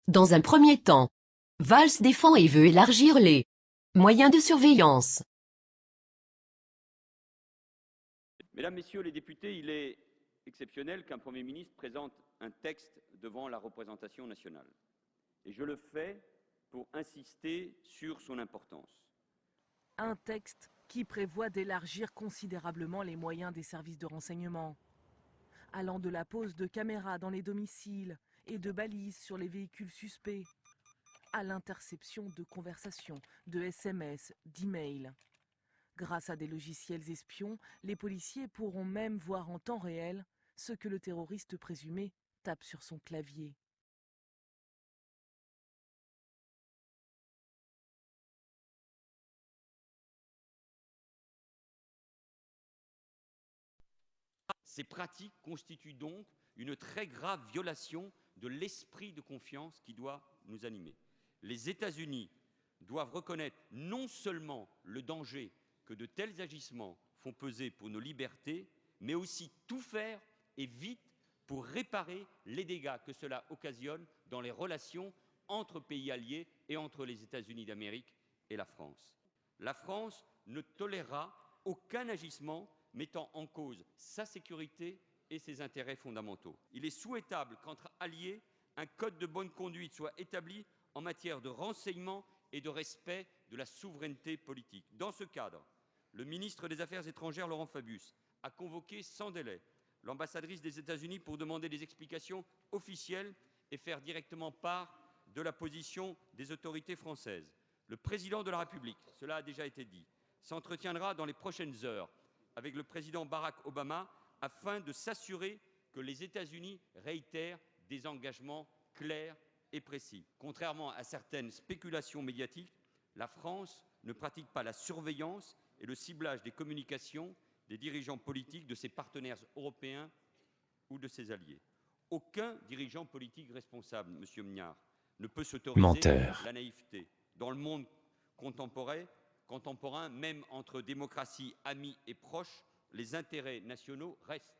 Dans un premier temps, Valls défend et veut élargir les moyens de surveillance. Mesdames, Messieurs les députés, il est exceptionnel qu'un Premier ministre présente un texte devant la représentation nationale. Et je le fais pour insister sur son importance. Un texte qui prévoit d'élargir considérablement les moyens des services de renseignement, allant de la pose de caméras dans les domiciles et de balises sur les véhicules suspects, à l'interception de conversations, de SMS, d'emails. Grâce à des logiciels espions, les policiers pourront même voir en temps réel ce que le terroriste présumé tape sur son clavier. Ces pratiques constituent donc une très grave violation de l'esprit de confiance qui doit nous animer. Les États-Unis doivent reconnaître non seulement le danger que de tels agissements font peser pour nos libertés, mais aussi tout faire et vite pour réparer les dégâts que cela occasionne dans les relations entre pays alliés et entre les États-Unis d'Amérique et la France. La France ne tolérera aucun agissement mettant en cause sa sécurité et ses intérêts fondamentaux. Il est souhaitable qu'entre alliés, un code de bonne conduite soit établi en matière de renseignement et de respect de la souveraineté politique. Dans ce cadre, le ministre des Affaires étrangères, Laurent Fabius, a convoqué sans délai l'ambassadrice des États-Unis pour demander des explications officielles et faire directement part de la position des autorités françaises. Le président de la République, cela a déjà été dit, s'entretiendra dans les prochaines heures avec le président Barack Obama afin de s'assurer que les États-Unis réitèrent des engagements clairs et précis. Contrairement à certaines spéculations médiatiques, la France ne pratique pas la surveillance et le ciblage des communications des dirigeants politiques de ses partenaires européens ou de ses alliés. Aucun dirigeant politique responsable, Monsieur Mignard, ne peut s'autoriser la naïveté. Dans le monde contemporain, même entre démocraties, amies et proches, les intérêts nationaux restent